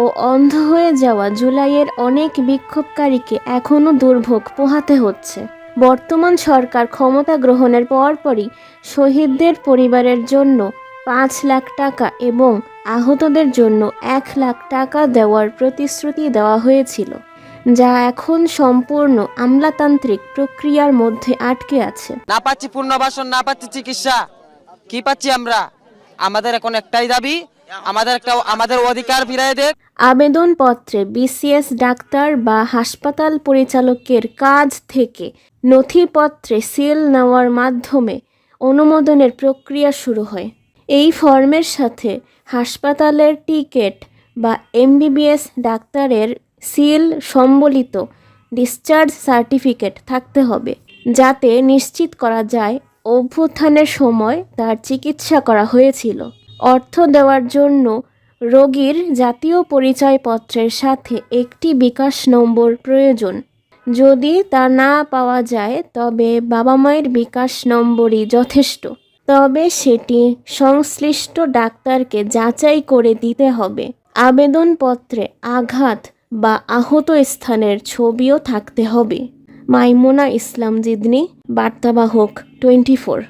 ও অন্ধ হয়ে যাওয়া জুলাইয়ের অনেক বিক্ষোভকারীকে এখনও দুর্ভোগ পোহাতে হচ্ছে। বর্তমান সরকার ক্ষমতা গ্রহণের পরপরই শহীদদের পরিবারের জন্য 5 লাখ টাকা এবং আহতদের জন্য 1 লাখ টাকা দেওয়ার প্রতিশ্রুতি দেওয়া হয়েছিল, যা এখন সম্পূর্ণ আমলাতান্ত্রিক প্রক্রিয়ার মধ্যে আটকে আছে। না পাচ্ছি পুনর্বাসন, না পাচ্ছি চিকিৎসা, কি পাচ্ছি আমরা? আমাদের এখন একটাই দাবি, আমাদের অধিকার ফিরিয়ে দেন। আবেদনপত্রে বিসিএস ডাক্তার বা হাসপাতাল পরিচালকের কাছ থেকে নথিপত্রে সিল নেওয়ার মাধ্যমে অনুমোদনের প্রক্রিয়া শুরু হয়। এই ফর্মের সাথে হাসপাতালের টিকিট বা এমবিবিএস ডাক্তারের সিল সম্বলিত ডিসচার্জ সার্টিফিকেট থাকতে হবে, যাতে নিশ্চিত করা যায় অভ্যুত্থানের সময় তার চিকিৎসা করা হয়েছিল। অর্থ দেওয়ার জন্য রোগীর জাতীয় পরিচয়পত্রের সাথে একটি বিকাশ নম্বর প্রয়োজন। যদি তা না পাওয়া যায় তবে বাবা মায়ের বিকাশ নম্বরই যথেষ্ট, তবে সেটি সংশ্লিষ্ট ডাক্তারকে যাচাই করে দিতে হবে। আবেদনপত্রে আঘাত বা আহত স্থানের ছবিও থাকতে হবে। মাইমুনা ইসলাম জিদনি, বার্তাবাহক 24।